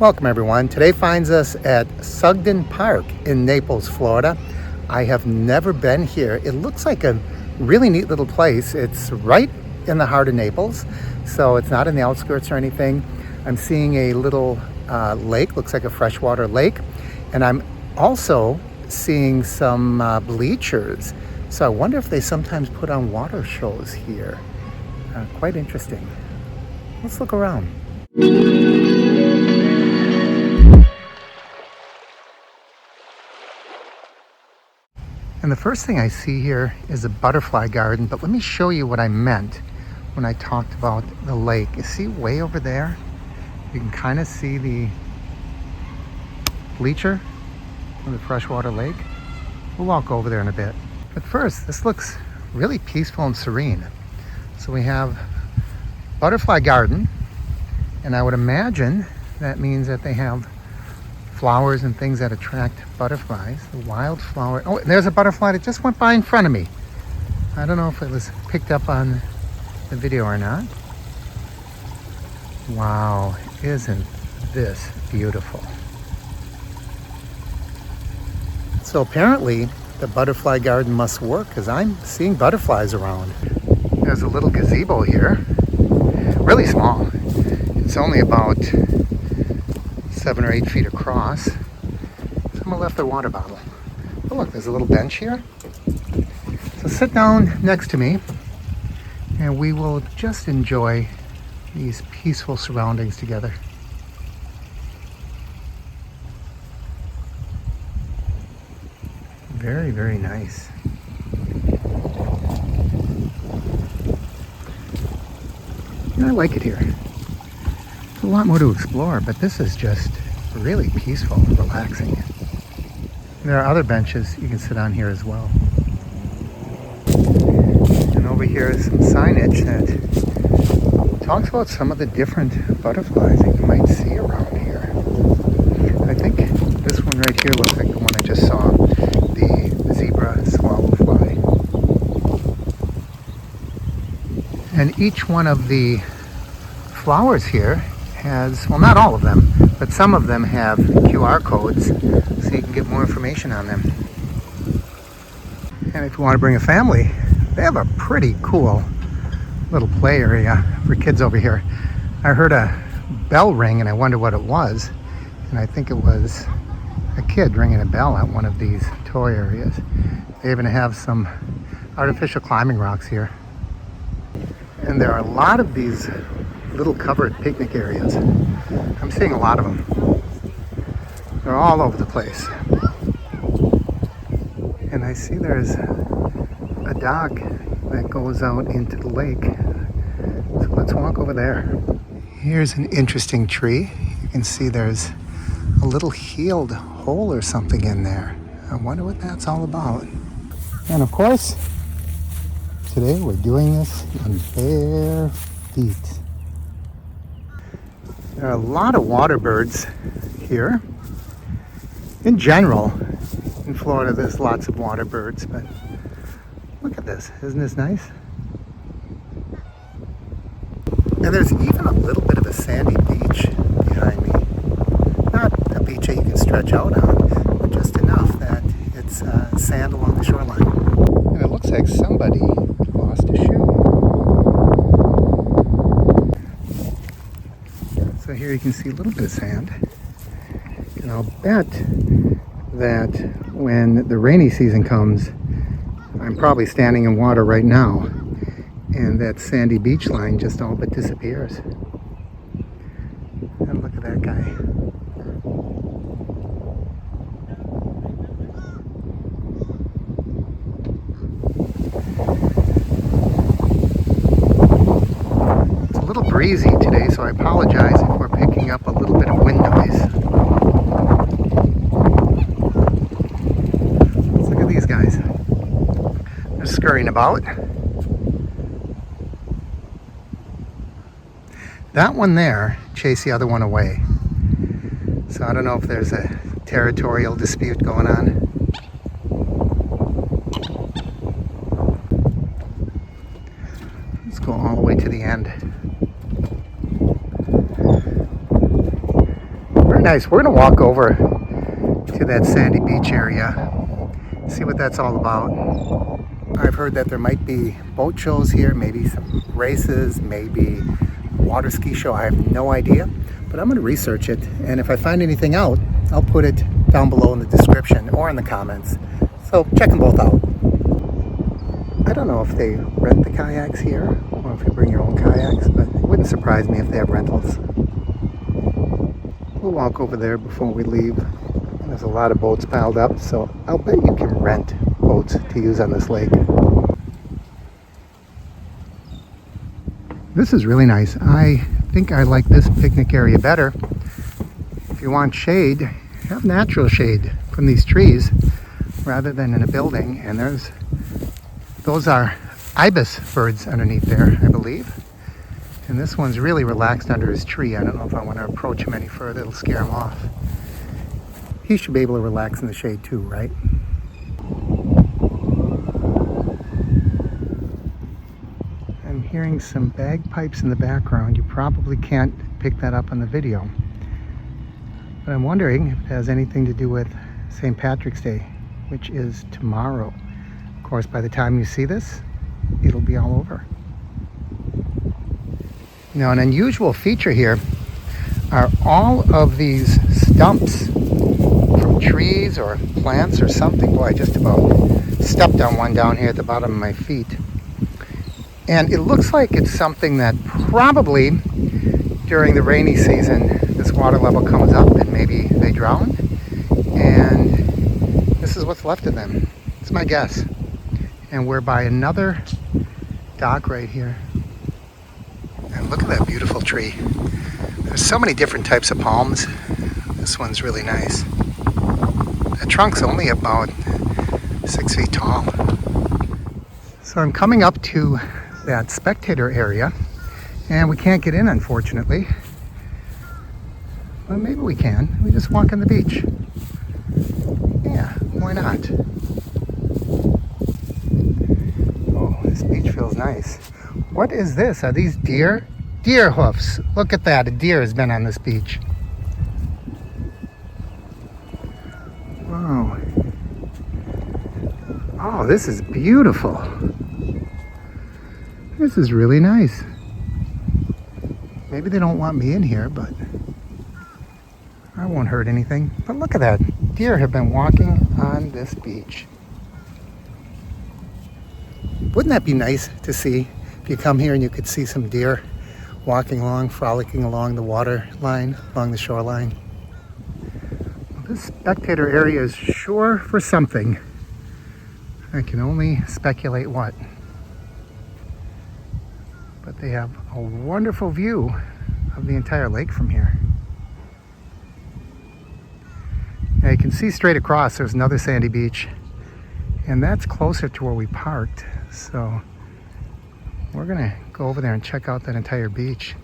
Welcome everyone. Today finds us at Sugden Park in Naples, Florida. I have never been here. It looks like a really neat little place. It's right in the heart of Naples, so it's not in the outskirts or anything. I'm seeing a little lake, looks like a freshwater lake, and I'm also seeing some bleachers. So I wonder if they sometimes put on water shows here. Quite interesting. Let's look around. And the first thing I see here is a butterfly garden, but let me show you what I meant when I talked about the lake. You see way over there? You can kind of see the bleacher of the freshwater lake. We'll walk over there in a bit. But first, this looks really peaceful and serene. So we have butterfly garden, and I would imagine that means that they have flowers and things that attract butterflies. The wildflower. Oh, there's a butterfly that just went by in front of me. I don't know if it was picked up on the video or not. Wow, isn't this beautiful? So apparently the butterfly garden must work because I'm seeing butterflies around. There's a little gazebo here, really small. It's only about 7 or 8 feet across. Someone left their water bottle. Oh look, there's a little bench here. So sit down next to me and we will just enjoy these peaceful surroundings together. Very, very nice. And I like it here. A lot more to explore, but this is just really peaceful, relaxing. There are other benches you can sit on here as well. And over here is some signage that talks about some of the different butterflies that you might see around here. I think this one right here looks like the one I just saw, the zebra swallowfly. And each one of the flowers here has, well, not all of them, but some of them have QR codes so you can get more information on them. And if you want to bring a family, they have a pretty cool little play area for kids over here. I heard a bell ring and I wondered what it was, and I think it was a kid ringing a bell at one of these toy areas. They even have some artificial climbing rocks here. And there are a lot of these little covered picnic areas. I'm seeing a lot of them. They're all over the place. And I see there's a dock that goes out into the lake. So let's walk over there. Here's an interesting tree. You can see there's a little healed hole or something in there. I wonder what that's all about. And of course, today we're doing this on bare feet. There are a lot of water birds here. In general, in Florida, there's lots of water birds, but look at this. Isn't this nice? And there's even a little bit of a sandy beach behind me. Not a beach that you can stretch out on, but just enough that it's sand along the shoreline. And it looks like somebody lost a shoe. So here you can see a little bit of sand. And I'll bet that when the rainy season comes, I'm probably standing in water right now, and that sandy beach line just all but disappears. And look at that guy. It's a little breezy today, so I apologize if we're picking up a little bit of wind noise. Let's look at these guys. They're scurrying about. That one there chased the other one away. So I don't know if there's a territorial dispute going on. Let's go all the way to the end. Very nice. We're gonna walk over to that sandy beach area, see what that's all about. I've heard that there might be boat shows here, maybe some races, maybe a water ski show. I have no idea, but I'm gonna research it, and if I find anything out, I'll put it down below in the description or in the comments. So check them both out. I don't know if they rent the kayaks here or if you bring your own kayaks, but it wouldn't surprise me if they have rentals. We'll walk over there before we leave. And there's a lot of boats piled up, so I'll bet you can rent boats to use on this lake. This is really nice. I think I like this picnic area better. If you want shade, have natural shade from these trees rather than in a building. And those are ibis birds underneath there, I believe. And this one's really relaxed under his tree. I don't know if I want to approach him any further. It'll scare him off. He should be able to relax in the shade too, right? I'm hearing some bagpipes in the background. You probably can't pick that up on the video. But I'm wondering if it has anything to do with St. Patrick's Day, which is tomorrow. Of course, by the time you see this, it'll be all over. Now, an unusual feature here are all of these stumps from trees or plants or something. Boy, I just about stepped on one down here at the bottom of my feet. And it looks like it's something that probably during the rainy season, this water level comes up and maybe they drown. And this is what's left of them. It's my guess. And we're by another dock right here. And look at that beautiful tree. There's so many different types of palms. This one's really nice. The trunk's only about 6 feet tall. So I'm coming up to that spectator area, and we can't get in, unfortunately. Well, maybe we can. We just walk on the beach. Yeah, why not? Oh, this beach feels nice. What is this? Are these deer? Deer hoofs. Look at that. A deer has been on this beach. Wow. Oh, this is beautiful. This is really nice. Maybe they don't want me in here, but I won't hurt anything. But look at that. Deer have been walking on this beach. Wouldn't that be nice to see? If you come here and you could see some deer walking along, frolicking along the water line, along the shoreline. Well, this spectator area is sure for something. I can only speculate what. But they have a wonderful view of the entire lake from here. Now you can see straight across, there's another sandy beach. And that's closer to where we parked. So we're gonna go over there and check out that entire beach.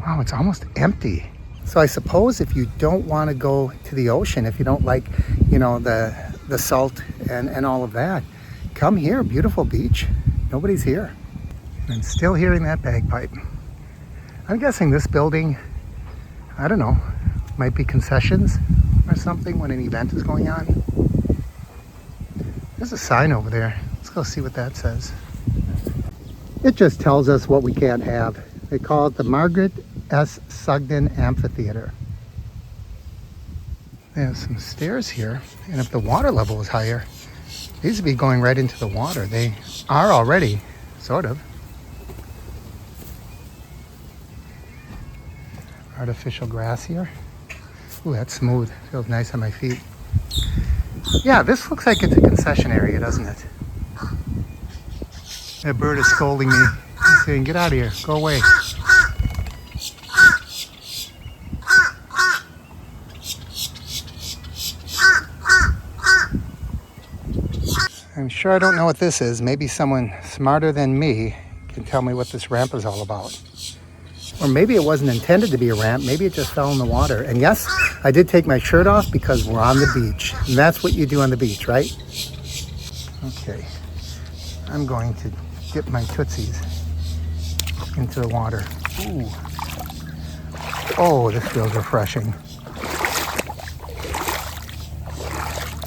Wow, it's almost empty. So I suppose if you don't want to go to the ocean, if you don't like, you know, the salt and all of that, come here, beautiful beach. Nobody's here. I'm still hearing that bagpipe. I'm guessing this building, I don't know, might be concessions or something when an event is going on. There's a sign over there. Let's go see what that says. It just tells us what we can't have. They call it the Margaret S. Sugden Amphitheater. They have some stairs here, and if the water level was higher, these would be going right into the water. They are already, sort of. Artificial grass here. Ooh, that's smooth. Feels nice on my feet. Yeah, this looks like it's a concession area, doesn't it? That bird is scolding me. He's saying, get out of here. Go away. I'm sure I don't know what this is. Maybe someone smarter than me can tell me what this ramp is all about. Or maybe it wasn't intended to be a ramp. Maybe it just fell in the water. And yes, I did take my shirt off because we're on the beach. And that's what you do on the beach, right? Okay. I'm going to dip my tootsies into the water. Ooh. Oh, this feels refreshing.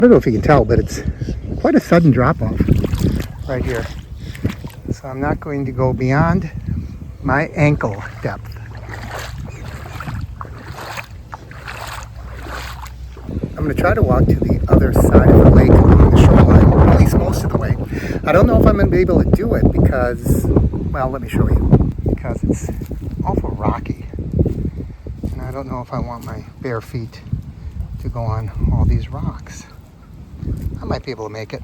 don't know if you can tell, but it's quite a sudden drop off right here. So I'm not going to go beyond my ankle depth. I'm going to try to walk to the other side of the lake along the shoreline, at least most of the way. I don't know if I'm going to be able to do it because, well, let me show you. Because it's awful rocky. And I don't know if I want my bare feet to go on all these rocks. I might be able to make it.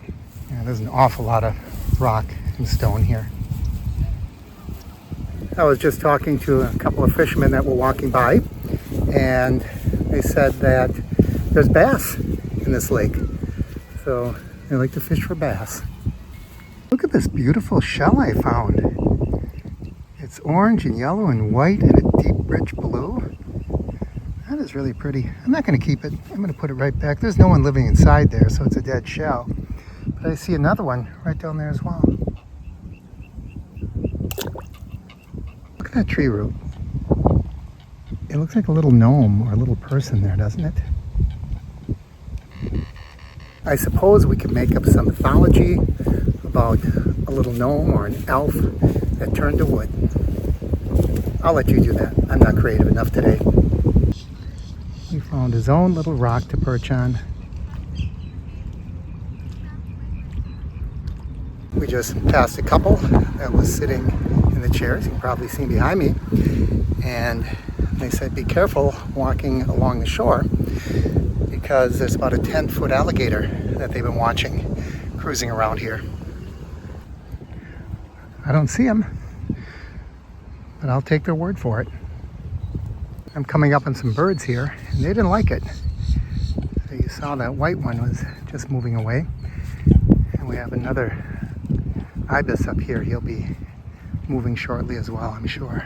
Yeah, there's an awful lot of rock and stone here. I was just talking to a couple of fishermen that were walking by, and they said that there's bass in this lake. So they like to fish for bass. Look at this beautiful shell I found. It's orange and yellow and white and a deep rich blue. That is really pretty. I'm not going to keep it. I'm going to put it right back. There's no one living inside there, so it's a dead shell. But I see another one right down there as well. Look at that tree root. It looks like a little gnome or a little person there, doesn't it? I suppose we could make up some mythology about a little gnome or an elf that turned to wood. I'll let you do that. I'm not creative enough today. He found his own little rock to perch on. We just passed a couple that was sitting in the chairs. You can probably see behind me. And they said, be careful walking along the shore because there's about a 10-foot alligator that they've been watching cruising around here. I don't see him, but I'll take their word for it. I'm coming up on some birds here, and they didn't like it. So you saw that white one was just moving away. And we have another ibis up here. He'll be moving shortly as well, I'm sure.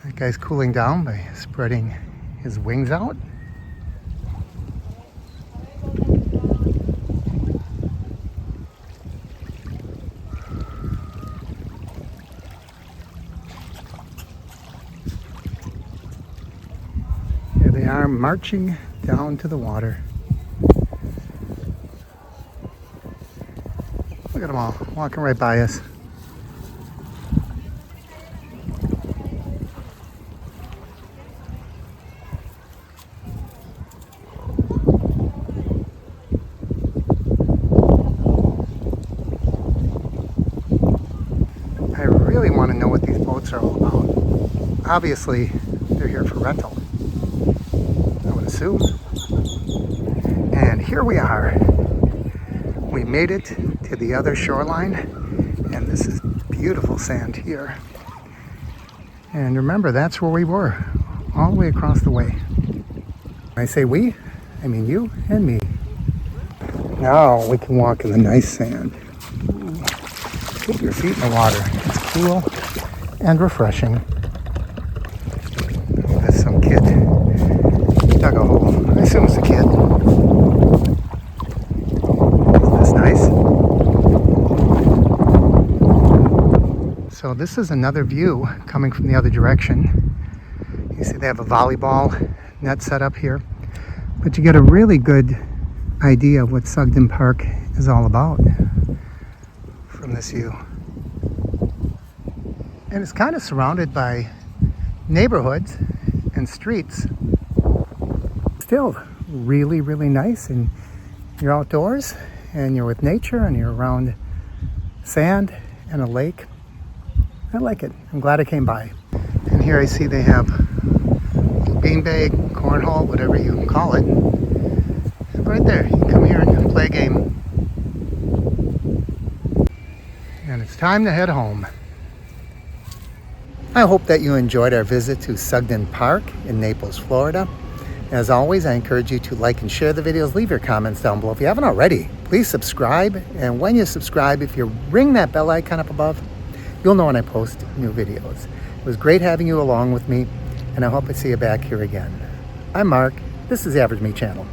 That guy's cooling down by spreading his wings out. Here they are marching down to the water. Look at them all walking right by us. I really want to know what these boats are all about. Obviously, they're here for rental, I would assume. And here we are. We made it to the other shoreline, and this is beautiful sand here. And remember, that's where we were, all the way across the way. When I say we, I mean you and me. Now we can walk in the nice sand. Put your feet in the water. It's cool and refreshing. There's some kid dug a hole. I assume it's a kid. Isn't this nice? So this is another view coming from the other direction. You see they have a volleyball net set up here. But you get a really good idea of what Sugden Park is all about from this view. And it's kind of surrounded by neighborhoods and streets. Still really, really nice, and you're outdoors and you're with nature and you're around sand and a lake. I like it. I'm glad I came by. And here I see they have beanbag, cornhole, whatever you call it. Right there, you can come here and play a game. And it's time to head home. I hope that you enjoyed our visit to Sugden Park in Naples, Florida. As always, I encourage you to like and share the videos. Leave your comments down below. If you haven't already, please subscribe. And when you subscribe, if you ring that bell icon up above, you'll know when I post new videos. It was great having you along with me, and I hope I see you back here again. I'm Mark. This is the Average Me Channel.